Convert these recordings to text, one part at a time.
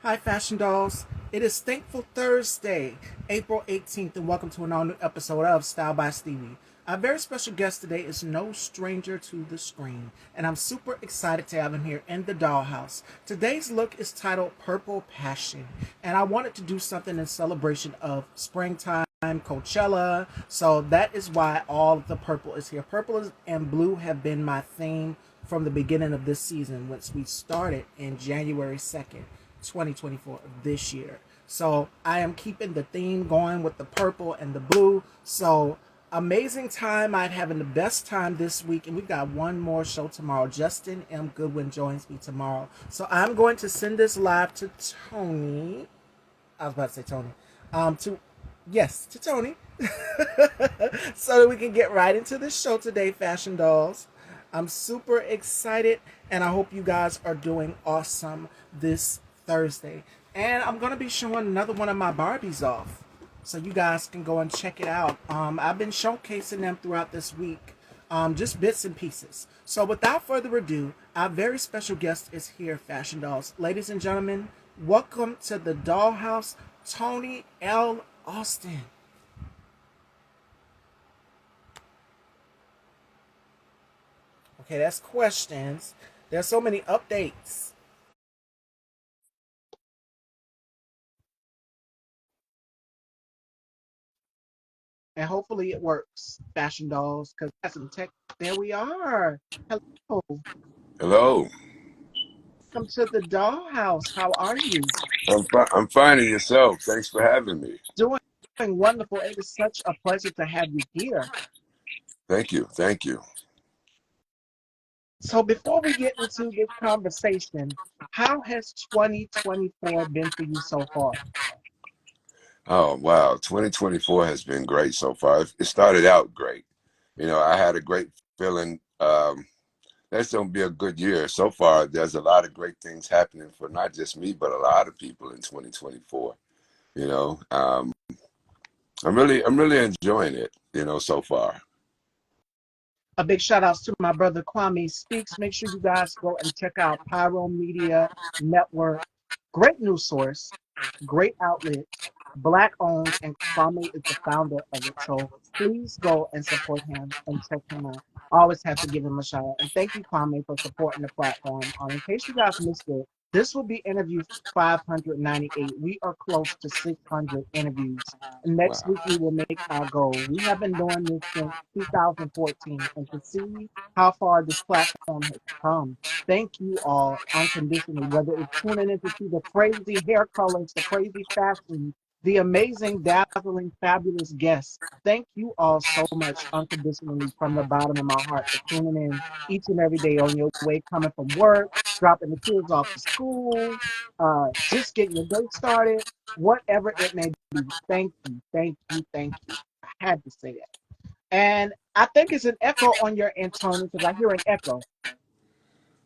Hi, Fashion Dolls. It is Thankful Thursday, April 18th, and welcome to an all new episode of Style by Stevie. Our very special guest today is no stranger to the screen, and I'm super excited to have him here in the dollhouse. Today's look is titled Purple Passion, and I wanted to do something in celebration of springtime, Coachella, so that is why all of the purple is here. Purple and blue have been my theme from the beginning of this season, once we started in January 2nd. 2024 of this year. So I am keeping the theme going with the purple and the blue. So amazing time. I'm having the best time this week, and we've got one more show tomorrow. Justin M. Goodwin joins me tomorrow. So I'm going to send this live to Tony. I was about to say Tony. To Yes, to Tony. So that we can get right into the show today, Fashion Dolls. I'm super excited, and I hope you guys are doing awesome this Thursday. And I'm going to be showing another one of my Barbies off, so you guys can go and check it out. I've been showcasing them throughout this week, just bits and pieces. So without further ado, our very special guest is here, Fashion Dolls. Ladies and gentlemen, welcome to the Dollhouse, Tony L. Austin. Okay, that's questions. There's so many updates. And hopefully it works, Fashion Dolls, because that's some tech. There we are. Hello. Hello. Welcome to the Dollhouse. How are you? I'm finding yourself. Thanks for having me. Doing wonderful. It is such a pleasure to have you here. Thank you. Thank you. So before we get into this conversation, how has 2024 been for you so far? Oh, wow. 2024 has been great so far. It started out great. I had a great feeling. That's going to be a good year. So far, there's a lot of great things happening for not just me, but a lot of people in 2024. You know, um, I'm really enjoying it, so far. A big shout outs to my brother Kwame Speaks. Make sure you guys go and check out Pyro Media Network. Great news source, great outlet, black owned, and Kwame is the founder of it. So please go and support him and check him out. I always have to give him a shout out. And thank you, Kwame, for supporting the platform. In case you guys missed it, this will be interview 598. We are close to 600 interviews. And next Wow. week, we will make our goal. We have been doing this since 2014. And to see how far this platform has come, thank you all unconditionally, whether it's tuning in to see the crazy hair colors, the crazy fashion, the amazing, dazzling, fabulous guests. Thank you all so much unconditionally from the bottom of my heart for tuning in each and every day on your way, coming from work, dropping the kids off to school, just getting your day started, whatever it may be. Thank you, thank you, thank you. I had to say that. And I think it's an echo on your end, Tony, because I hear an echo.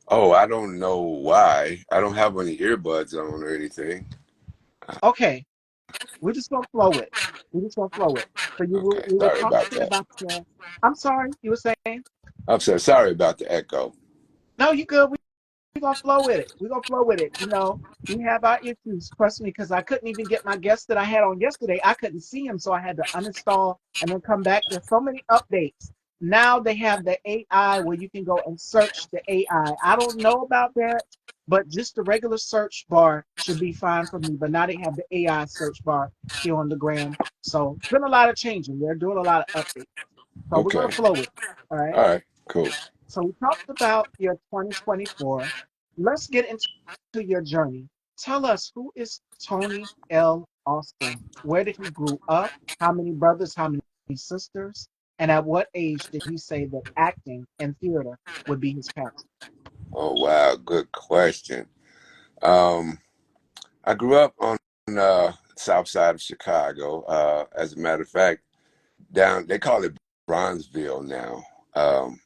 Oh, I don't know why. I don't have any earbuds on or anything. Okay, we're just gonna flow it. We're just gonna flow it. So Okay. we were Sorry about talking that. about the. I'm sorry, you were saying. I'm sorry about the echo. No, you good. We're gonna flow with it. We're gonna flow with it. We have our issues. Trust me, because I couldn't even get my guest that I had on yesterday. I couldn't see him, so I had to uninstall and then come back. There's so many updates. Now they have the AI where you can go and search the AI. I don't know about that, but just the regular search bar should be fine for me. But now they have the AI search bar here on the gram. So it's been a lot of changing. They're doing a lot of updates. So we're Okay. gonna flow with it. All right. All right. Cool. So we talked about your 2024. Let's get into your journey. Tell us, who is Tony L. Austin? Where did he grow up? How many brothers? How many sisters? And at what age did he say that acting and theater would be his passion? Oh, wow. Good question. Um, I grew up on the south side of Chicago. As a matter of fact, they call it Bronzeville now.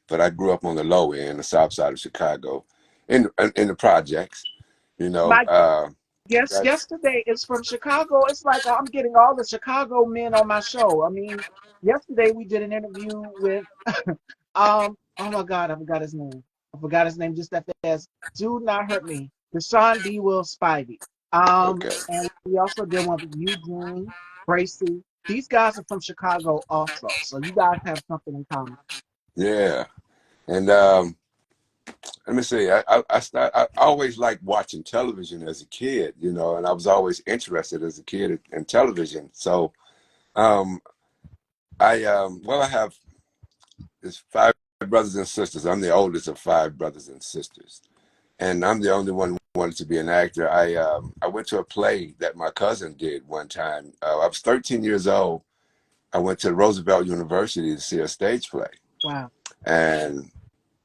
But I grew up on the low end, the south side of Chicago, in the projects. You know, My uh, guest that's yesterday is from Chicago. It's like I'm getting all the Chicago men on my show. I mean, yesterday we did an interview with oh my God, I forgot his name. I forgot his name just that fast. Do not hurt me. Deshaun D. Will Spivey. Okay. And we also did one with Eugene, Bracy. These guys are from Chicago also, so you guys have something in common. Yeah. And let me see. I always liked watching television as a kid, you know, and I was always interested as a kid in television. So um, I have there's five brothers and sisters. I'm the oldest of five brothers and sisters, and I'm the only one who wanted to be an actor. I went to a play that my cousin did one time. I was 13 years old. I went to Roosevelt University to see a stage play, Wow. and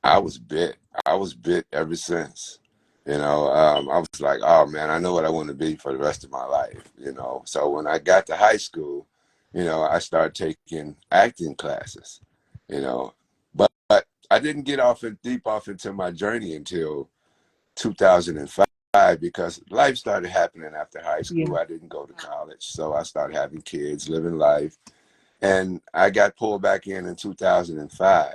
I was bit. I was bit ever since. You know, I was like, oh man, I know what I want to be for the rest of my life. You know, so when I got to high school, you know, I started taking acting classes. You know, but I didn't get off and deep off into my journey until 2005 because life started happening after high Yeah, school. I didn't go to college, so I started having kids, living life, and I got pulled back in 2005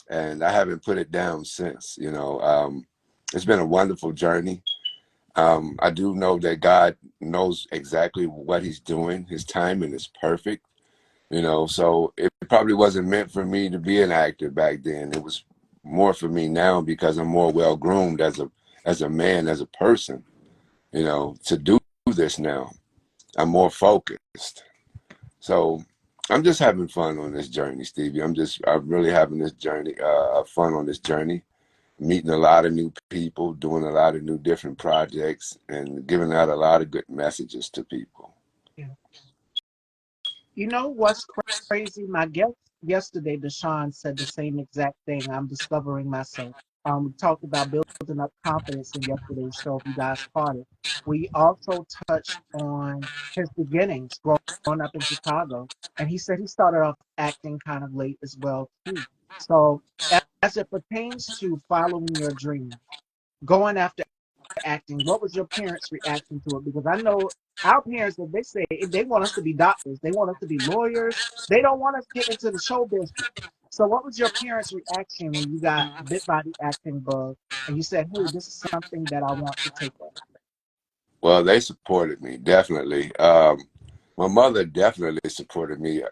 and I haven't put it down since. You know, it's been a wonderful journey. I do know that God knows exactly what He's doing. His timing is perfect. You know, so it probably wasn't meant for me to be an actor back then. It was more for me now because I'm more well groomed as a man, as a person. You know, to do this now, I'm more focused. So I'm just having fun on this journey, Stevie. I'm really having this journey, fun on this journey, meeting a lot of new people, doing a lot of new different projects, and giving out a lot of good messages to people. yeah. You know what's crazy? My guest yesterday, Deshaun, said the same exact thing. I'm discovering myself. We talked about building up confidence in yesterday's show. If you guys caught it, we also touched on his beginnings growing up in Chicago, and he said he started off acting kind of late as well too. So, as it pertains to following your dreams, going after acting, what was your parents' reaction to it? Because I know our parents, if they say if they want us to be doctors, they want us to be lawyers, they don't want us getting into the show business. So, what was your parents' reaction when you got bit by the acting bug and you said, "Hey, this is something that I want to take on"? Well, they supported me definitely. My mother definitely supported me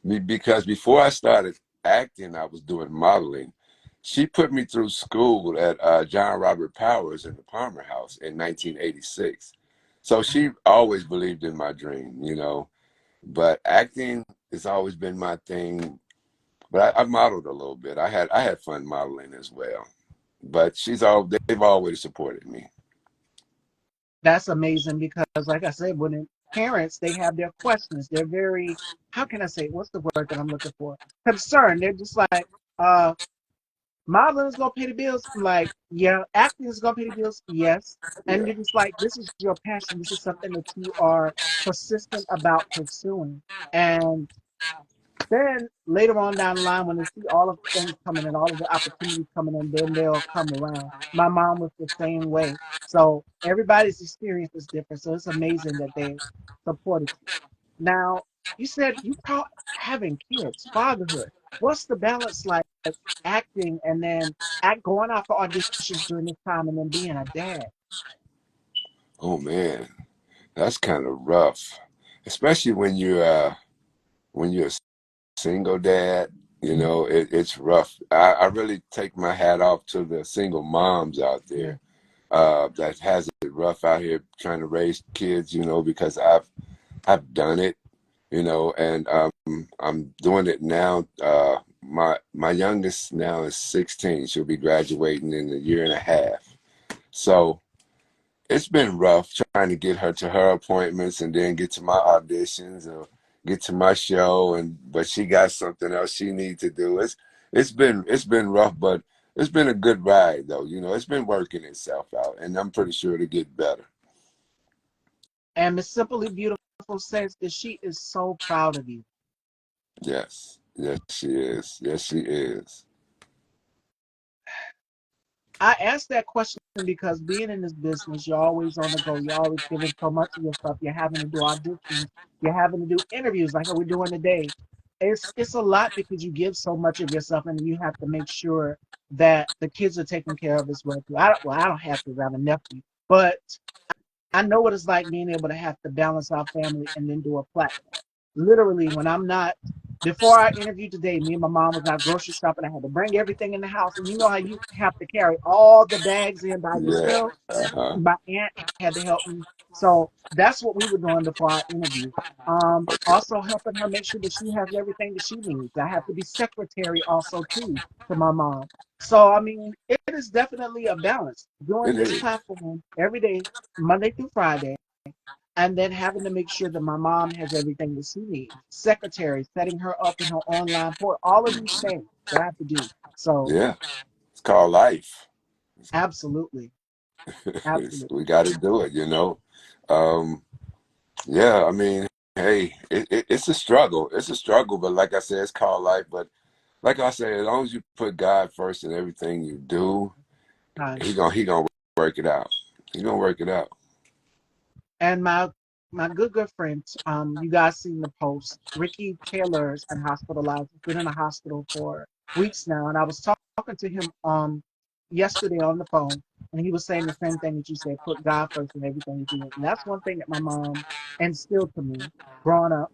because before I started acting, I was doing modeling. She put me through school at John Robert Powers in the Palmer House in 1986. So she always believed in my dream, you know. But acting has always been my thing. But I modeled a little bit. I had fun modeling as well. But they've always supported me. That's amazing because, like I said, parents they have their questions, they're very, how can I say, what's the word that I'm looking for? Concerned. They're just like, uh, modeling is gonna pay the bills. I'm like, yeah, acting is gonna pay the bills. Yes. And Yeah. you're just like, this is your passion. This is something that you are persistent about pursuing. And then later on down the line, when they see all of the things coming and all of the opportunities coming in, then they'll come around. My mom was the same way. So everybody's experience is different. So it's amazing that they supported you. Now, you said you taught having kids, fatherhood. What's the balance like acting and then going out for auditions during this time and then being a dad? Oh man, that's kind of rough, especially when you're a single dad. You know, it's rough. I really take my hat off to the single moms out Yeah. there that has it rough out here trying to raise kids. You know, because I've done it. You know, and I'm doing it now. My youngest now is 16. She'll be graduating in a year and a half. So it's been rough trying to get her to her appointments and then get to my auditions or get to my show, and but she got something else she needs to do. It's been rough, but it's been a good ride though. You know, it's been working itself out, and I'm pretty sure to get better. And Miss Simply Beautiful says that she is so proud of you. Yes, yes she is. Yes she is. I asked that question because being in this business, you're always on the go. You're always giving so much of yourself. You're having to do auditions. You're having to do interviews like we're doing today. It's a lot because you give so much of yourself, and you have to make sure that the kids are taken care of as well. Too. I don't have to. I have a nephew, but I know what it's like being able to have to balance our family and then do a platform. Literally, when I'm not, before our interview today, me and my mom was out grocery shopping. I had to bring everything in the house. And you know how you have to carry all the bags in by Yeah. yourself? Uh-huh. My aunt had to help me. So that's what we were doing before our interview. Okay. Also helping her make sure that she has everything that she needs. I have to be secretary also too to my mom. So I mean, it is definitely a balance doing It this is. platform every day, Monday through Friday, and then having to make sure that my mom has everything that she needs. Secretary, setting her up in her online port, all of these things that I have to do. So Yeah. It's called life. absolutely, absolutely. We got to do it, you know. Um, yeah, I mean, hey, it's a struggle. It's a struggle, but like I said, it's called life. But like I said, as long as you put God first in everything you do, Time. he gonna work it out. He gonna work it out. And my good friend, you guys seen the post. Ricky Taylor's been hospitalized. He's been in a hospital for weeks now, and I was talking to him yesterday on the phone, and he was saying the same thing that you said: put God first in everything you do. And that's one thing that my mom instilled to me growing up.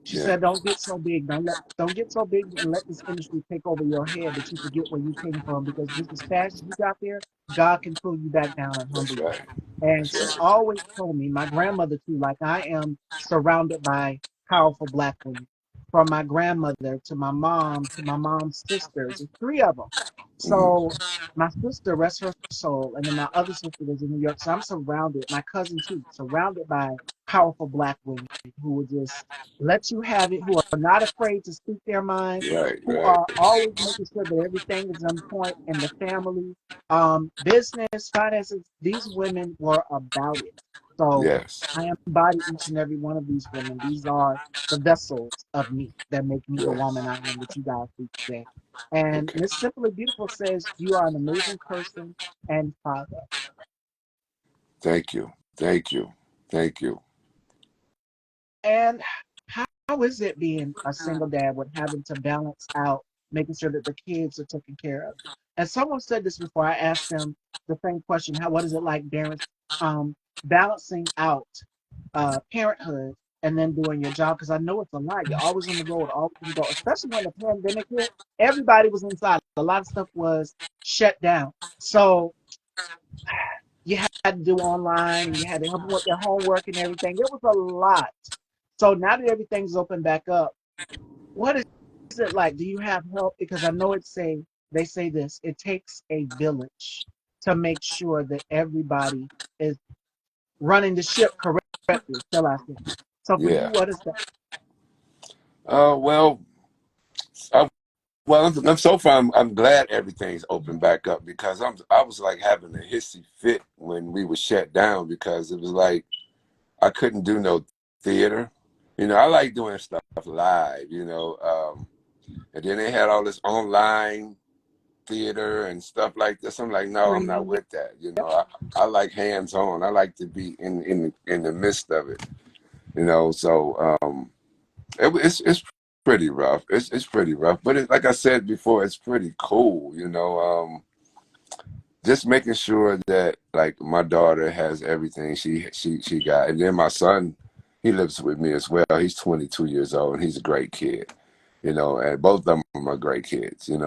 She Yeah, said, "Don't get so big. Don't get so big and let this industry take over your head that you forget where you came from. Because just as fast as you got there, God can pull you back down and humble that's you." right. And That's she right. always told me, my grandmother too, like I am surrounded by powerful black women, from my grandmother to my mom to my mom's sisters. There's three of them. Hmm. So my sister, rest her soul, and then my other sister lives in New York. So I'm surrounded, my cousin too, surrounded by powerful black women who will just let you have it, who are not afraid to speak their mind, Right, who right. are always making sure that everything is on point in the family, business, finances. These women were about it. So Yes, I embody each and every one of these women. These are the vessels of me that make me the woman yes. I am that you guys see today. And Okay. Miss Simply Beautiful says you are an amazing person and father. Thank you. Thank you. Thank you. And how is it being a single dad with having to balance out making sure that the kids are taken care of? And someone said this before. I asked them the same question: How what is it like, Darren, balancing out parenthood and then doing your job? Because I know it's a lot. You're always on the road, always on the go. Especially when the pandemic hit, everybody was inside. A lot of stuff was shut down. So you had to do online and you had to help them with their homework and everything. It was a lot. So now that everything's open back up, what is it like? Do you have help? Because I know they say this, it takes a village to make sure that everybody is running the ship correctly, shall I say. So for you, Yeah. what is that? Well, I, well, I'm so far. I'm glad everything's open back up because I was like having a hissy fit when we were shut down because it was like I couldn't do no theater. You know, I like doing stuff live. And then they had all this online theater and stuff like this. I'm like, no, I'm not Screen, with that. I like hands on. I like to be in the midst of it. It's pretty rough. It's pretty rough, but like I said before, it's pretty cool. Just making sure that like my daughter has everything she got, and then my son, he lives with me as well. He's 22 years old, and he's a great kid. And both of them are great kids. And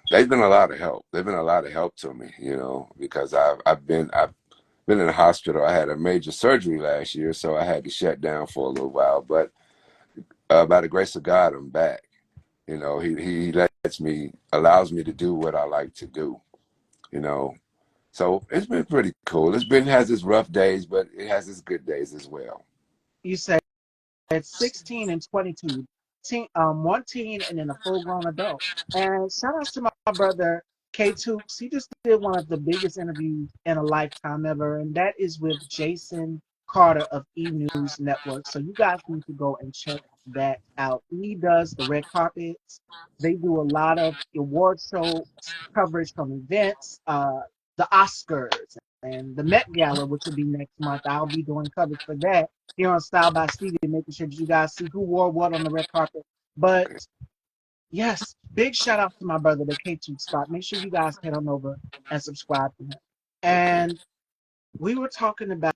they've been a lot of help. They've been a lot of help to me. Because I've been in the hospital. I had a major surgery last year, so I had to shut down for a little while, but by the grace of God, I'm back. He allows me to do what I like to do. You know, so it's been pretty cool. Has its rough days, but it has its good days as well. you said at 16 and 22, one teen and then a full grown adult. And shout outs to my brother, K Toops. He just did one of the biggest interviews in a lifetime ever, and that is with Jason Carter of E News Network. So you guys need to go and check that out. He does the red carpets. They do a lot of award show coverage from events, the Oscars and the Met Gala, which will be next month. I'll be doing coverage for that here on Style by Stevie, making sure that you guys see who wore what on the red carpet. But Okay. yes, big shout out to my brother, the K2 Scott. Make sure you guys head on over and subscribe to him. Okay. And we were talking about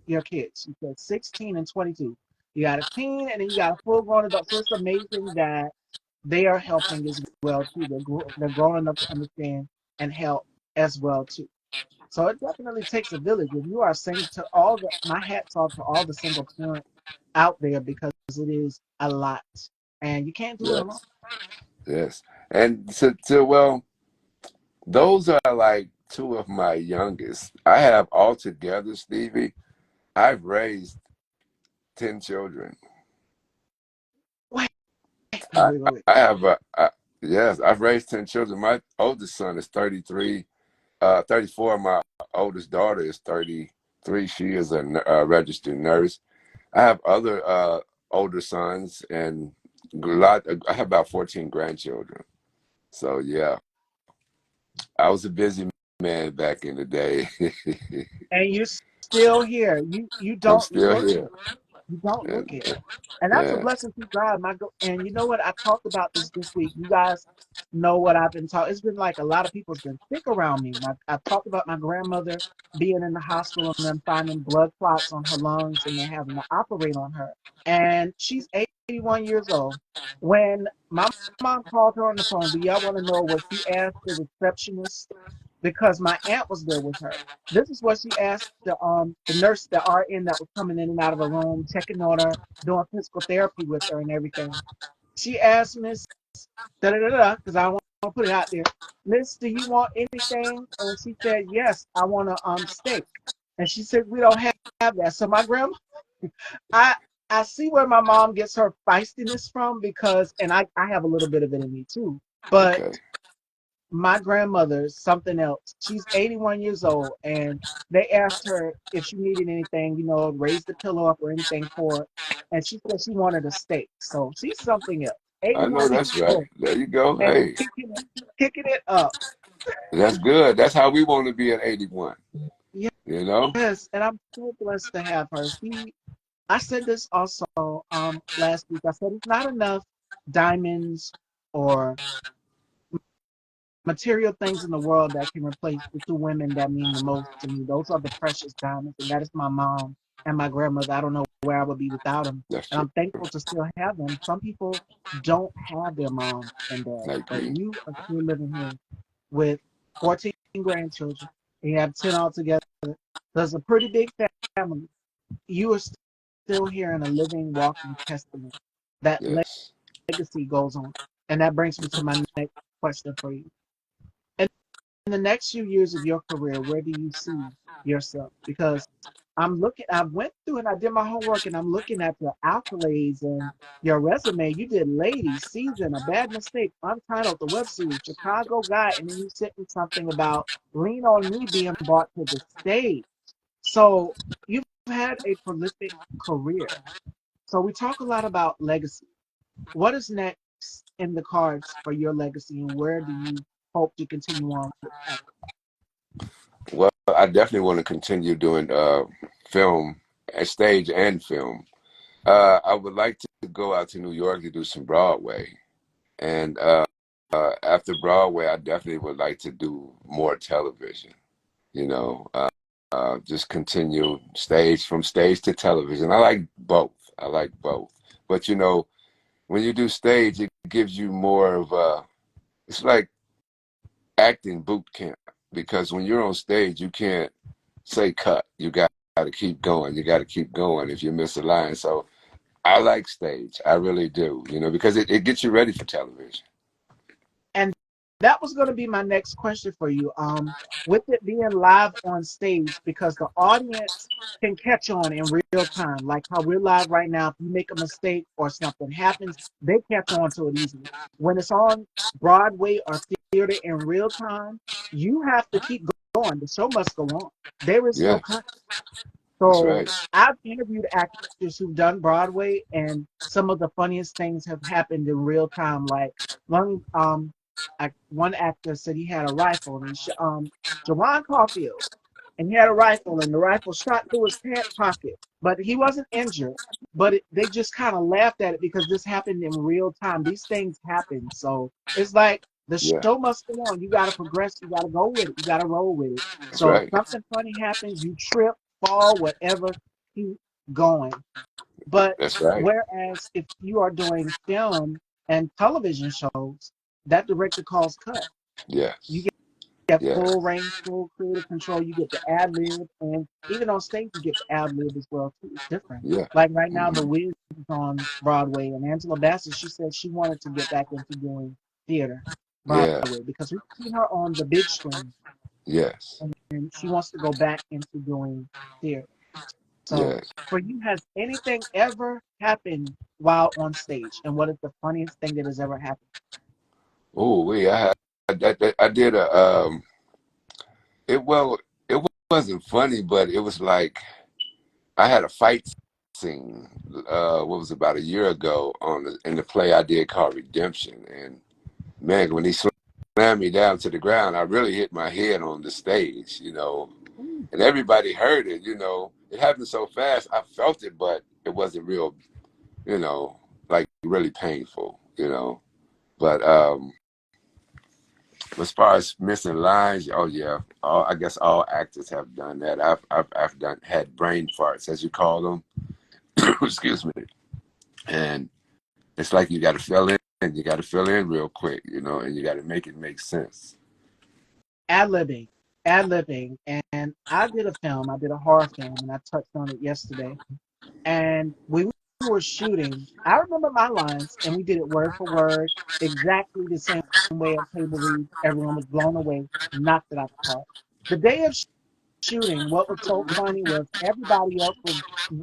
your kids. You said 16 and 22. You got a teen and then you got a full grown adult. So it's amazing that they are helping as well too. They're growing up to understand and help as well too. So it definitely takes a village. If you are saying to all the my hats off to all the single parents out there because it is a lot and you can't do it alone. Yes. Yes. And well, those are like two of my youngest. I have altogether, Stevie, I've raised 10 children. Wait, wait, I, wait, wait, wait. I have, yes, I've raised 10 children. My oldest son is 33, 34. My oldest daughter is 33. She is a registered nurse. I have other older sons and I have about 14 grandchildren. So, yeah, I was a busy man back in the day. And you're still here. You I'm don't still look here. it. You don't Yeah, look it. And that's a yeah, blessing from God. And you know what? I talked about this week. You guys know what I've been talking. It's been like a lot of people's been sick around me. I've talked about my grandmother being in the hospital and them finding blood clots on her lungs and they're having to operate on her. And she's 81 years old. When my mom called her on the phone, do y'all want to know what she asked the receptionist? Because my aunt was there with her. This is what she asked the nurse, the RN that was coming in and out of her room, checking on her, doing physical therapy with her and everything. She asked Miss da da da da because I want to put it out there. Miss, do you want anything? And she said, yes, I want a steak. And she said, we don't have that. So my grandma, I I see where my mom gets her feistiness from because, and I have a little bit of it in me too. But okay. my grandmother something else. She's 81 years old, and they asked her if she needed anything, raise the pillow up or anything for her. And she said she wanted a steak. So she's something else. I know 81 that's years right. old There you go. and Hey, kicking it up. that's good. That's how we want to be at 81. You know? Yes, and I'm so blessed to have her. I said this also last week. I said it's not enough diamonds or material things in the world that can replace the two women that mean the most to me. Those are the precious diamonds, and that is my mom and my grandmother. I don't know where I would be without them, That's and true. I'm thankful to still have them. Some people don't have their mom and dad, I but agree. you are still living here with 14 grandchildren, and you have 10 altogether. That's a pretty big family. You are still here in a living, walking testament. That Yes. legacy goes on, and that brings me to my next question for you. In the next few years of your career, where do you see yourself? Because I went through and I did my homework and I'm looking at your accolades and your resume. You did Ladies, Season, A Bad Mistake, Untitled, the web series, Chicago Guy, and then you sent me something about Lean on Me being brought to the stage. So you've had a prolific career. So we talk a lot about legacy. What is next in the cards for your legacy and where do you hope to continue on with acting? Well, I definitely want to continue doing film, stage and film. I would like to go out to New York to do some Broadway. And after Broadway, I definitely would like to do more television. You know, just continue from stage to television. I like both. I like both. But when you do stage, it gives you more of it's like acting boot camp because when you're on stage, you can't say cut. You got to keep going. You got to keep going if you miss a line. So I like stage. I really do, because it gets you ready for television. And that was going to be my next question for you. With it being live on stage, because the audience can catch on in real time, like how we're live right now. If you make a mistake or something happens, they catch on to it easily. When it's on Broadway or theater in real time, you have to keep going. The show must go on. There is no Yes, cut. that's So right. I've interviewed actors who've done Broadway, and some of the funniest things have happened in real time. Like one actor said he had a rifle, and Jawan Caulfield, and he had a rifle, and the rifle shot through his pant pocket, but he wasn't injured. But they just kind of laughed at it because this happened in real time. These things happen, so it's like The Yeah. show must go on. You got to progress. You got to go with it. You got to roll with it. That's So if right. something funny happens, you trip, fall, whatever, keep going. But That's right. whereas if you are doing film and television shows, that director calls cut. You Yes. get Yeah. full reign, full creative control. You get the ad lib, and even on stage, you get the ad lib as well too. It's different. Yeah. Like right now, The Hmm. Wiz is on Broadway, and Angela Bassett, she said she wanted to get back into doing theater, Yeah. Broadway, because we've seen her on the big screen, Yes. and she wants to go back into doing theater. So, Yes. for you, has anything ever happened while on stage, and what is the funniest thing that has ever happened? Oh, I did a it well it wasn't funny, but it was like I had a fight scene. What was it, about a year ago in the play I did called Redemption, and man, when he slammed me down to the ground, I really hit my head on the stage, Ooh, and everybody heard it. It happened so fast, I felt it, but it wasn't real, like really painful. But as far as missing lines, oh yeah, I guess all actors have done that. I've had brain farts, as you call them. Excuse me. And it's like you got to fill in. You got to fill in real quick, and you got to make it make sense. ad libbing, ad libbing, and I did a film. I did a horror film, and I touched on it yesterday. And we were shooting. I remember my lines, and we did it word for word, exactly the same way a table reads. Everyone was blown away, knocked it out the park. The day of shooting, what was so funny was everybody else was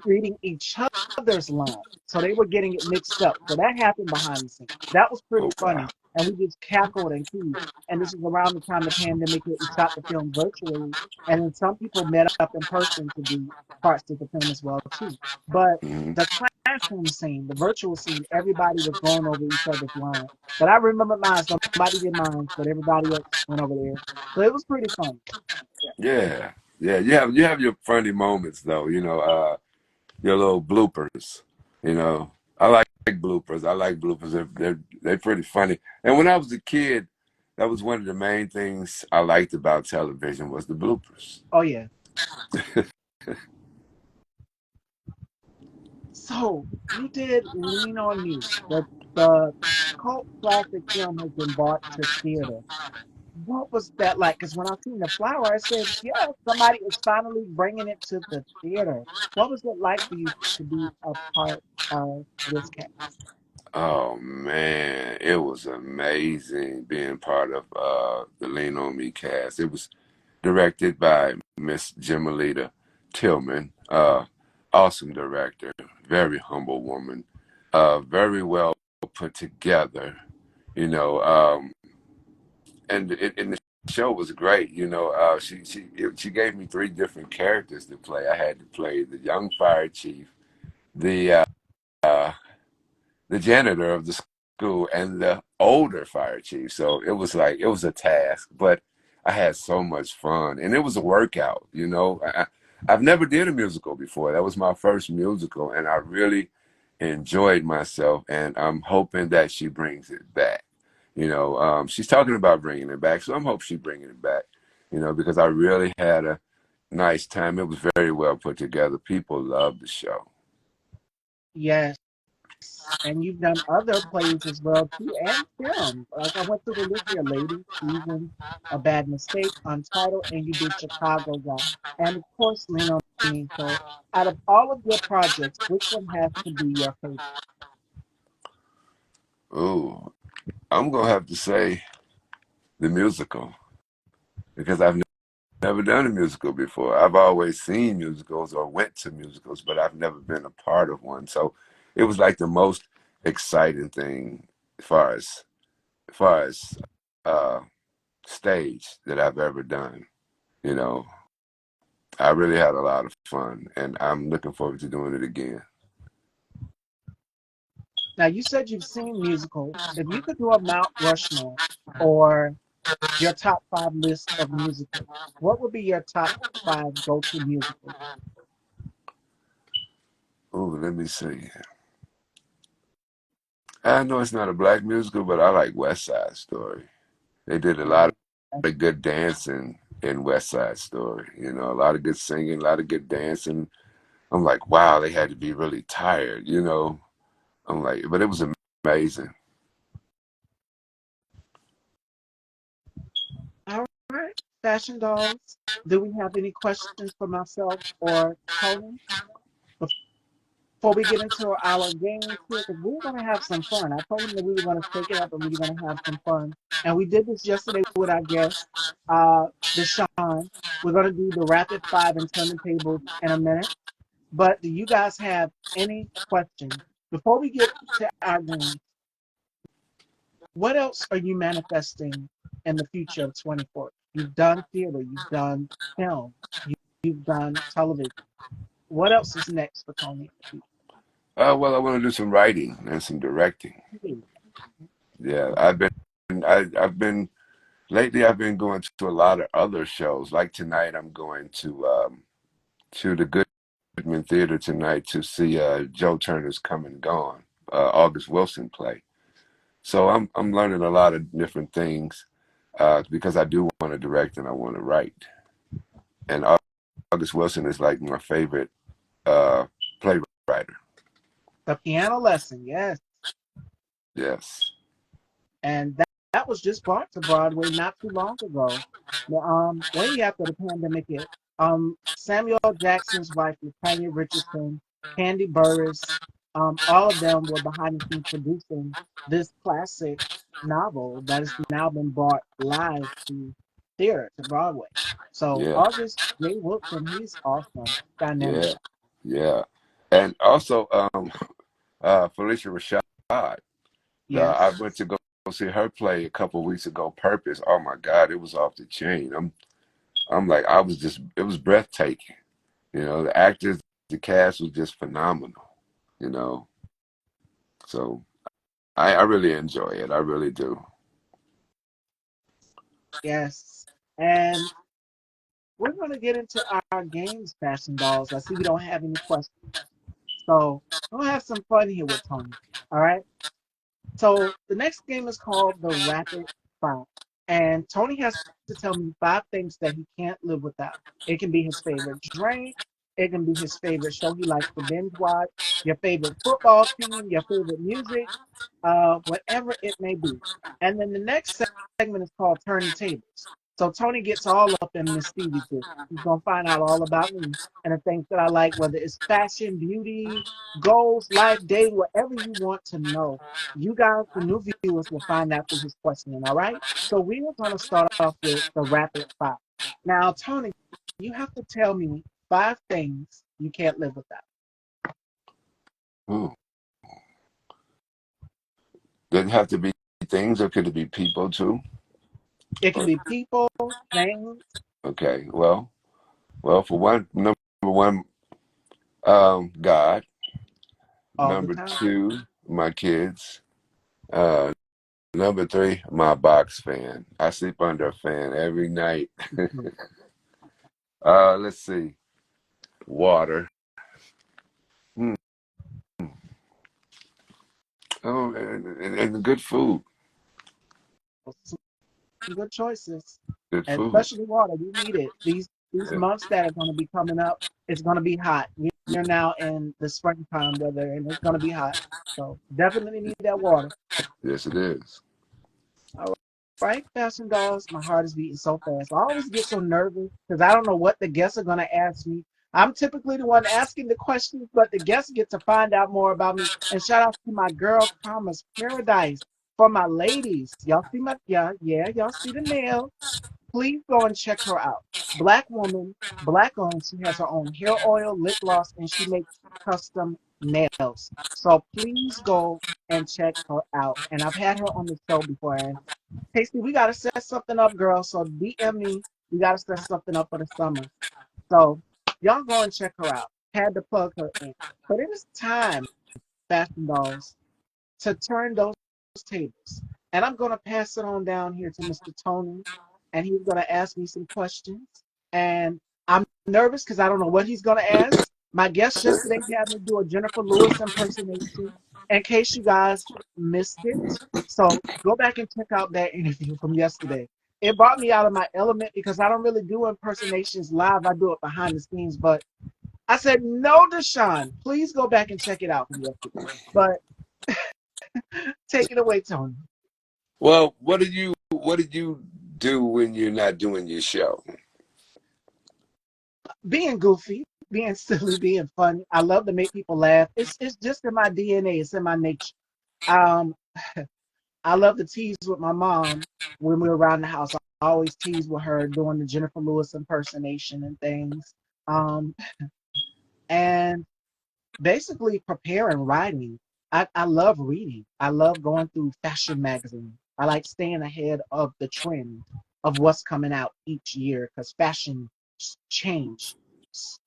reading each other's lines. So they were getting it mixed up. So that happened behind the scenes. That was pretty Oh funny. wow. And we just cackled and teased. And this is around the time the pandemic hit. We shot the film virtually. And then some people met up in person to do parts of the film as well, too. But Hmm. the classroom scene, the virtual scene, everybody was going over each other's lines. But I remember mine. Somebody did mine, but everybody else went over theirs. So it was pretty funny. Yeah, yeah. You have your funny moments though. Your little bloopers. I like bloopers. I like bloopers. They're pretty funny. And when I was a kid, that was one of the main things I liked about television was the bloopers. Oh, yeah. So you did Lean on Me. The cult classic film has been brought to theater. What was that like? Because when I seen the flower, I said, "Yeah, somebody is finally bringing it to the theater." What was it like for you to be a part of this cast? Oh man, it was amazing being part of the Lean on Me cast. It was directed by Miss Gemelita Tillman, awesome director, very humble woman, very well put together. You know, and the show was great. She gave me three different characters to play. I had to play the young fire chief, the uh, the janitor of the school, and the older fire chief. So it was a task, but I had so much fun, and it was a workout. I've never did a musical before. That was my first musical, and I really enjoyed myself. And I'm hoping that she brings it back. She's talking about bringing it back, so I'm hoping she's bringing it back. Because I really had a nice time. It was very well put together. People loved the show. Yes, and you've done other plays as well too, and film. Like I went through the list here, Lady, Season, A Bad Mistake, Untitled, and you did Chicago Guy, and of course Lean on Me. So, out of all of your projects, which one has to be your favorite? Ooh, I'm gonna have to say the musical because I've never done a musical before. I've always seen musicals or went to musicals, but I've never been a part of one. So it was like the most exciting thing as far as uh, stage that I've ever done. You know, I really had a lot of fun, and I'm looking forward to doing it again. Now, you said you've seen musicals. If you could do a Mount Rushmore or your top five list of musicals, what would be your top five go-to musicals? Ooh, let me see. I know it's not a black musical, but I like West Side Story. They did a lot Yeah. of good dancing in West Side Story. You know, a lot of good singing, a lot of good dancing. I'm like, wow, they had to be really tired. You know, I'm like, but it was amazing. All right, fashion dolls. Do we have any questions for myself or Tony before we get into our games here? Because we're going to have some fun. I told him that we were going to take it up and we were going to have some fun. And we did this yesterday with our guest, uh, Deshaun. We're going to do the rapid five and turn the tables in a minute. But do you guys have any questions? Before we get to our games, what else are you manifesting in the future of 24? You've done theater, you've done film, you've done television. What else is next for Tony in Well, I want to do some writing and some directing. the future? Yeah, I've been lately. I've been going to a lot of other shows. Like tonight, I'm going to the Goodman Theater tonight to see Joe Turner's Come and Gone, August Wilson play. So I'm learning a lot of different things because I do want to direct and I want to write. And August Wilson is like my favorite uh, playwright. The piano lesson, yes. Yes. And that was just brought to Broadway not too long ago. Way after the pandemic hit. Samuel Jackson's wife, Tanya Richardson, Candy Burris, all of them were behind the scenes producing this classic novel that has now been brought live to theater, to Broadway. So Yeah. August J. Wilson, he's awesome, dynamic. Yeah. Yeah. And also Felicia Rashad. I Yes, went to go see her play a couple of weeks ago. Purpose. Oh my God, it was off the chain. I'm like I was just it was breathtaking. You know, the actors, the cast was just phenomenal. You know, so I really enjoy it. I really do. yes. And we're going to get into our games, Fashion Dolls. I see we don't have any questions. So we'll have some fun here with Tony. All right. So the next game is called the Rapid Fire. And Tony has to tell me five things that he can't live without. It can be his favorite drink. It can be his favorite show he likes to binge watch, your favorite football team, your favorite music, whatever it may be. And then the next segment is called Turn the Tables. So Tony gets all up in Miss Stevie's business. He's going to find out all about me and the things that I like, whether it's fashion, beauty, goals, life, dating, whatever you want to know. You guys, the new viewers, will find out through his questioning, all right? So we are going to start off with the rapid fire. Now, Tony, you have to tell me five things you can't live without. Ooh. Does it have to be things or could it be people too? It can Or, be people, things, okay. Well, for one, number one, God. all the Number time. two, my kids. Uh, Number three, my box fan. I sleep under a fan every night. Mhm. Let's see. Water. Hmm. Oh, and good food. Some good choices, Good and food. especially water. We need it. These Yeah. months that are going to be coming up, it's going to be hot. We're now in the springtime weather, and it's going to be hot. So definitely need that water. Yes, it is. All right, fashion dolls. My heart is beating so fast. I always get so nervous because I don't know what the guests are going to ask me. I'm typically the one asking the questions, but the guests get to find out more about me. And shout out to my girl, Karma's Paradise. For my ladies, y'all see my y'all see the nail. Please go and check her out. Black woman, black owned. She has her own hair oil, lip gloss, and she makes custom nails. So please go and check her out. And I've had her on the show before. And Tasty, we gotta set something up, girl. So DM me. We gotta set something up for the summer. So y'all go and check her out. Had to plug her in. But it is time, fashion dolls, to turn those tables. And I'm going to pass it on down here to Mr. Tony, and he's going to ask me some questions. And I'm nervous because I don't know what he's going to ask. My guest yesterday had me do a Jennifer Lewis impersonation in case you guys missed it. So go back and check out that interview from yesterday. It brought me out of my element because I don't really do impersonations live. I do it behind the scenes. But I said, no, Deshaun, please go back and check it out from yesterday. But take it away, Tony. Well, what did you do when you're not doing your show? Being goofy, being silly, being funny. I love to make people laugh. It's just in my DNA. It's in my nature. Um, I love to tease with my mom when we're around the house. I always tease with her doing the Jennifer Lewis impersonation and things. Um, and basically preparing writing. I love reading. I love going through fashion magazines. I like staying ahead of the trend of what's coming out each year because fashion change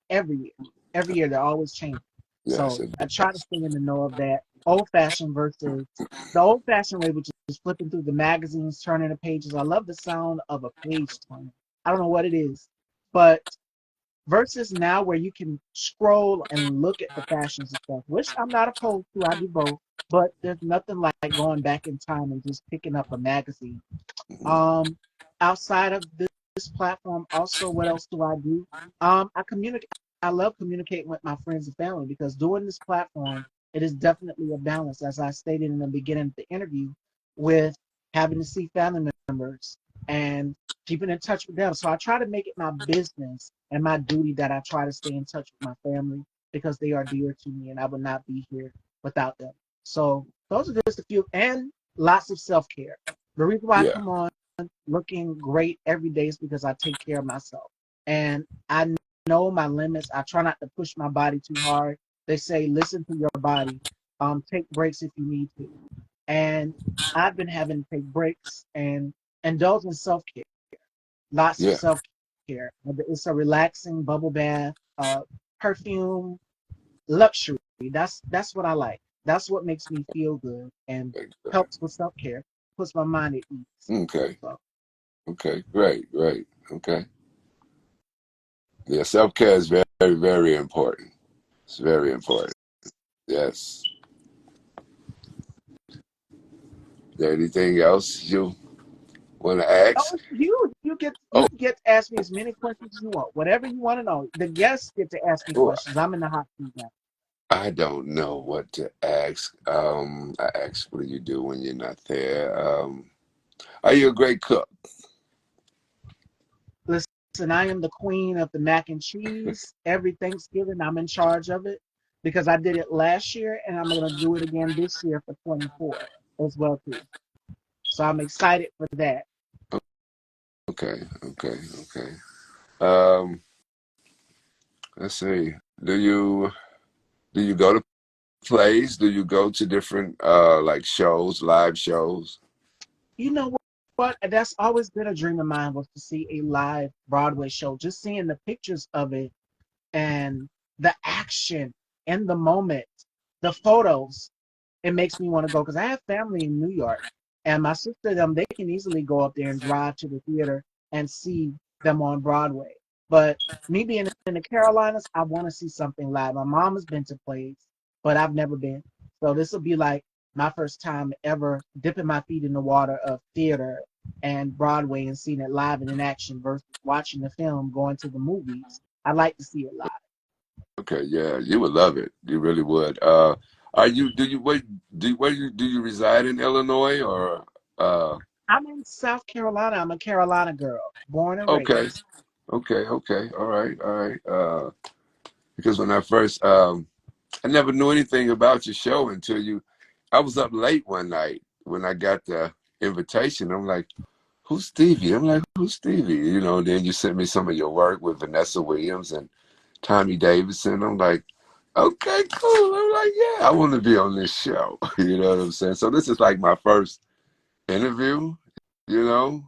every year. Every year they're always changing. Yes, So I try to stay in the know of that. Old fashioned versus the old fashioned way, which is flipping through the magazines, turning the pages. I love the sound of a page turn. I don't know what it is, but versus now where you can scroll and look at the fashions and stuff, which I'm not opposed to. I do both, but there's nothing like going back in time and just picking up a magazine. hmm Um, Outside of this platform, also, what else do I do? I communicate. I love communicating with my friends and family because doing this platform, it is definitely a balance, as I stated in the beginning of the interview, with having to see family members and keeping in touch with them. So I try to make it my business and my duty that I try to stay in touch with my family because they are dear to me and I would not be here without them. So those are just a few, and lots of self care. The reason why I Yeah. come on looking great every day is because I take care of myself. And I know my limits. I try not to push my body too hard. They say listen to your body. Take breaks if you need to. And I've been having to take breaks and indulge in self care. Lots of Yeah. self care. It's a relaxing bubble bath, perfume, luxury. That's what I like. That's what makes me feel good and helps with self care. Puts my mind at ease. Okay. So Okay. Great. Great. Okay. Yeah. Self care is very, very important. It's very important. Yes. Is there anything else you want to oh, ask? it's you. You Oh, get to ask me as many questions as you want. Whatever you want to know. The guests get to ask me sure. questions. I'm in the hot seat now. I don't know what to ask. I ask, what do you do when you're not there? Are you a great cook? Listen, I am the queen of the mac and cheese. Every Thanksgiving, I'm in charge of it because I did it last year and I'm going to do it again this year for 24 as well too. So I'm excited for that. Okay. Okay. Okay. Um, let's see. Do you do you go to plays? Do you go to different like shows, live shows? You know what? That's always been a dream of mine was to see a live Broadway show. Just seeing the pictures of it and the action and the moment, the photos, it makes me want to go because I have family in New York, and my sister them they can easily go up there and drive to the theater and see them on Broadway. But me being in the Carolinas, I want to see something live. My mom has been to plays, but I've never been. So this will be like my first time ever dipping my feet in the water of theater and Broadway and seeing it live and in action versus watching the film, going to the movies. I like to see it live. Okay, yeah, you would love it. You really would. Are you? Do you wait? Do you reside in Illinois or? I'm in South Carolina. I'm a Carolina girl, born and Okay, raised. okay, okay. All right, all right. Because when I first, I never knew anything about your show until you. I was up late one night when I got the invitation. I'm like, "Who's Stevie?" I'm like, "Who's Stevie?" You know. Then you sent me some of your work with Vanessa Williams and Tommy Davidson. I'm like, okay, cool. I'm like, yeah, I want to be on this show. You know what I'm saying? So this is like my first interview. You know,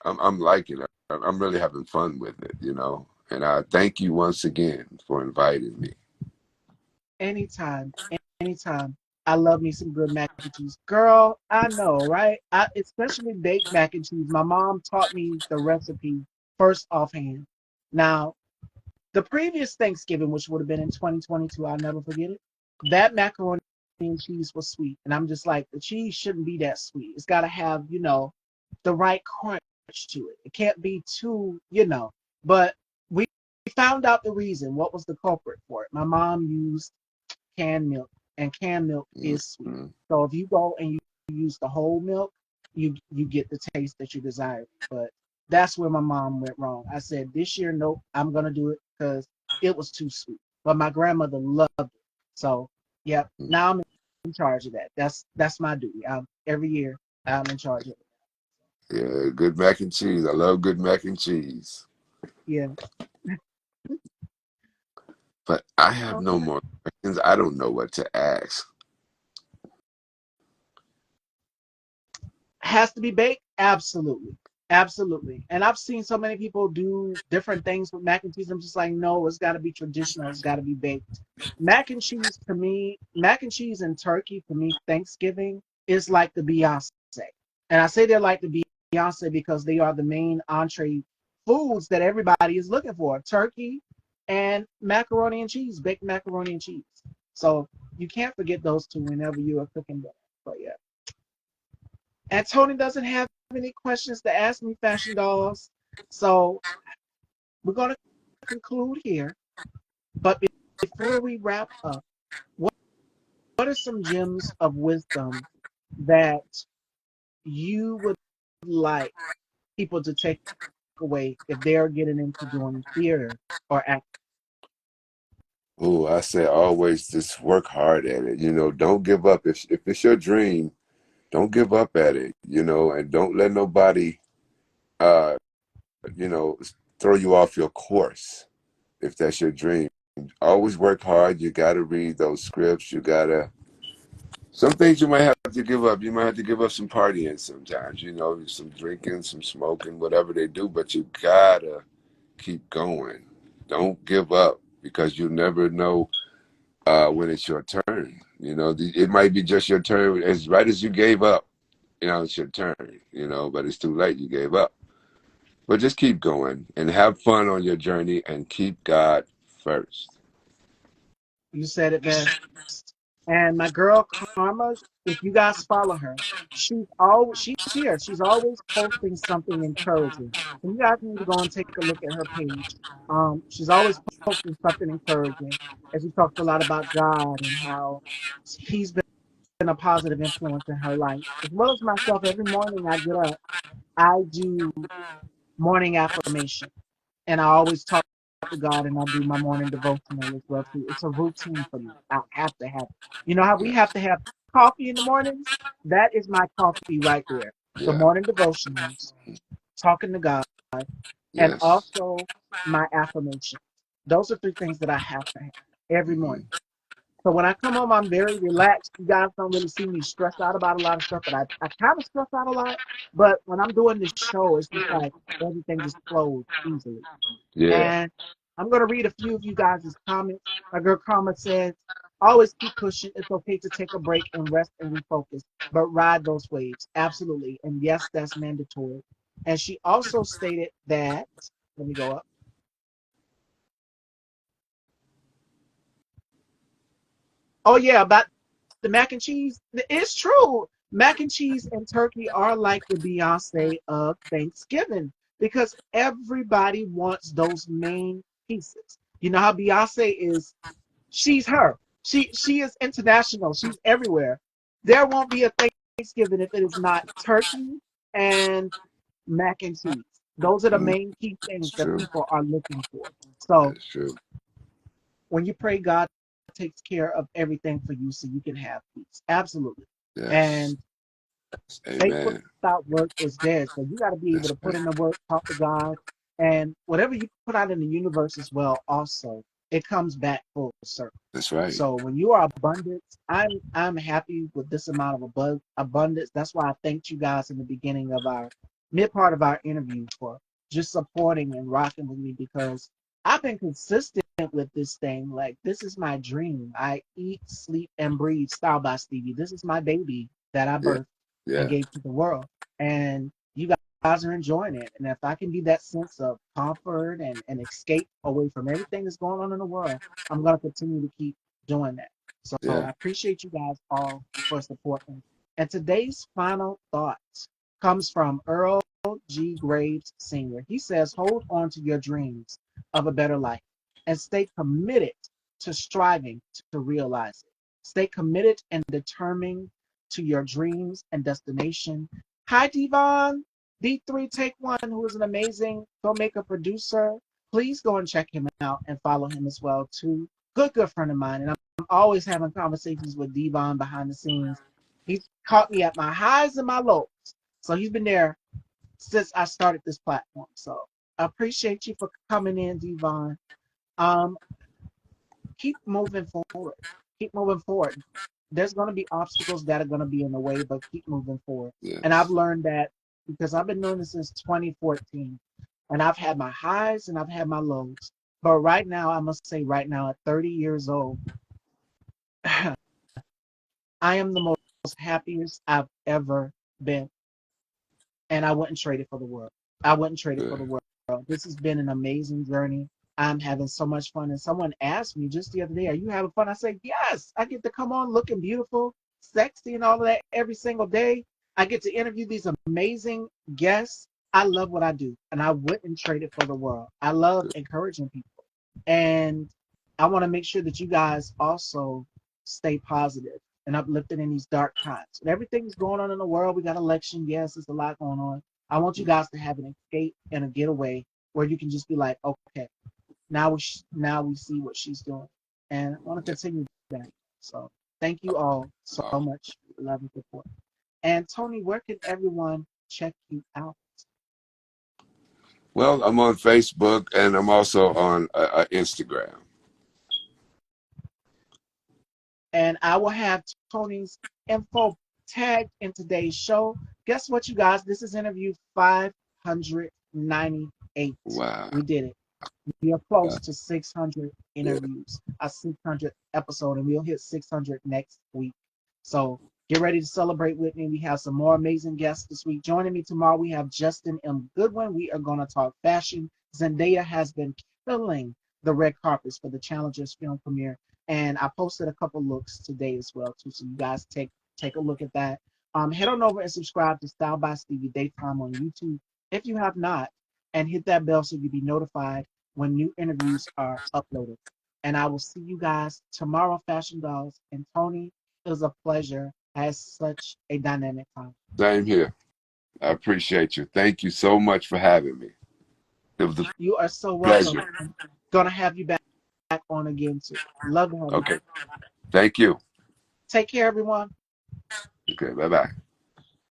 I'm liking it. I'm really having fun with it. You know, and I thank you once again for inviting me. Anytime, anytime. I love me some good mac and cheese. Girl, I know, right? I especially baked mac and cheese. My mom taught me the recipe first offhand. Now, The previous Thanksgiving, which would have been in 2022, I'll never forget it. That macaroni and cheese was sweet, and I'm just like, the cheese shouldn't be that sweet. It's got to have, the right crunch to it. It can't be too. But we found out the reason. What was the culprit for it? My mom used canned milk, and canned milk is sweet. Mm-hmm. So if you go and you use the whole milk, you get the taste that you desire. But that's where my mom went wrong. I said this year, nope, I'm gonna do it because it was too sweet. But my grandmother loved it, so yeah. Now I'm in charge of that. That's my duty. Every year I'm in charge of it. Yeah, good mac and cheese. I love good mac and cheese. Yeah. But I have no Okay. more questions. I don't know what to ask. Has to be baked? Absolutely. Absolutely. And I've seen so many people do different things with mac and cheese. I'm just like, no, it's got to be traditional. It's got to be baked. Mac and cheese to me, mac and cheese and turkey to me, Thanksgiving is like the Beyonce. And I say they're like the Beyonce because they are the main entree foods that everybody is looking for: turkey and macaroni and cheese, baked macaroni and cheese. So you can't forget those two whenever you are cooking them. But yeah. And Tony doesn't have any questions to ask me, Fashion Dolls. So we're going to conclude here. But before we wrap up, what, what are some gems of wisdom that you would like people to take away if they're getting into doing theater or acting? Oh, I say always just work hard at it. Don't give up. If it's your dream, don't give up at it. And don't let nobody, uh, you know, throw you off your course. If that's your dream, always work hard. You got to read those scripts. You gotta. Some things you might have to give up. You might have to give up some partying sometimes. Some drinking, some smoking, whatever they do. But you gotta keep going. Don't give up because you never know when it's your turn. It might be just your turn as right as you gave up. It's your turn. But it's too late. You gave up. But just keep going and have fun on your journey and keep God first. You said it best. And my girl Karma, if you guys follow her, she's here. She's always posting something encouraging. And you guys need to go and take a look at her page. She's always posting something encouraging. And she talks a lot about God and how he's been a positive influence in her life. As well as myself, every morning I get up, I do morning affirmation, and I always talk to God, and I do my morning devotional as well too. It's a routine for me. I have to have it. You know how we Yeah. have to have coffee in the mornings? That is my coffee right there. The Yeah. morning devotionals, talking to God, and Yes. also my affirmation. Those are three things that I have to have every Hmm. morning. So when I come home, I'm very relaxed. You guys don't really see me stressed out about a lot of stuff, but I kind of stress out a lot. But when I'm doing this show, it's just like everything just flows easily. Yeah. And I'm going to read a few of you guys' comments. My girl Karma says, always keep pushing. It's okay to take a break and rest and refocus, but ride those waves. Absolutely. And yes, that's mandatory. And she also stated that, let me go up. Oh, yeah, about the mac and cheese. It's true. Mac and cheese and turkey are like the Beyonce of Thanksgiving because everybody wants those main pieces. You know how Beyonce is, she's her. She is international. She's everywhere. There won't be a Thanksgiving if it is not turkey and mac and cheese. Those are the Mm, main key things it's that true. people are looking for. So That's true. when you pray, God takes care of everything for you so you can have peace. Absolutely. Yes. And faith Amen. without work is dead. So you got to be able That's to put right. in the work, talk to God, and whatever you put out in the universe as well, also, it comes back full circle. That's right. So when you are abundant, I'm happy with this amount of abundance. That's why I thanked you guys in the beginning of our mid part of our interview for just supporting and rocking with me because I've been consistent with this thing. Like this is my dream. I eat, sleep, and breathe Style by Stevie. This is my baby that I Yeah. birthed and Yeah. gave to the world. And you guys guys are enjoying it. And if I can be that sense of comfort and escape away from everything that's going on in the world, I'm going to continue to keep doing that. So Yeah. I appreciate you guys all for supporting. And today's final thought comes from Earl G. Graves Sr. He says, hold on to your dreams of a better life and stay committed to striving to realize it. Stay committed and determined to your dreams and destination. Hi, Devon. D3 Take One, who is an amazing filmmaker producer. Please go and check him out and follow him as well, too. Good friend of mine. And I'm always having conversations with Devon behind the scenes. He's caught me at my highs and my lows. So he's been there since I started this platform. So I appreciate you for coming in, Devon. Um, keep moving forward. Keep moving forward. There's going to be obstacles that are going to be in the way, but keep moving forward. And I've Yes. learned that because I've been doing this since 2014, and I've had my highs and I've had my lows. But right now, I must say, right now, at 30 years old, I am the most happiest I've ever been. And I wouldn't trade it for the world. I wouldn't trade it for the Good. world. This has been an amazing journey. I'm having so much fun. And someone asked me just the other day, are you having fun? I said, yes, I get to come on looking beautiful, sexy, and all of that every single day. I get to interview these amazing guests. I love what I do, and I wouldn't trade it for the world. I love encouraging people. And I want to make sure that you guys also stay positive and uplifted in these dark times. And everything's going on in the world. We got election. Yes, there's a lot going on. I want you guys to have an escape and a getaway where you can just be like, okay, now we see what she's doing, and I want to Yeah. continue that. So thank you all so Uh, much for the love and support. And Tony, where can everyone check you out? well, I'm on Facebook and I'm also on Instagram. And I will have Tony's info tagged in today's show. Guess what, you guys? This is interview 598. Wow. We did it. We are close Uh, to 600 yeah. interviews, a 600 episode, and we'll hit 600 next week. So get ready to celebrate with me. We have some more amazing guests this week. Joining me tomorrow, we have Justin M. Goodwin. We are going to talk fashion. Zendaya has been killing the red carpets for the Challengers film premiere, and I posted a couple looks today as well too. So you guys take a look at that. Head on over and subscribe to Style by Stevie Daytime on YouTube if you have not, and hit that bell so you'll be notified when new interviews are uploaded. And I will see you guys tomorrow, Fashion Dolls. And Tony, it was a pleasure. I had such a dynamic time. Same here. I appreciate you. Thank you so much for having me. It was a You are so welcome. pleasure. Gonna have you back on again too. Love to have you Okay. back. Thank you. Take care, everyone. Okay. Bye bye.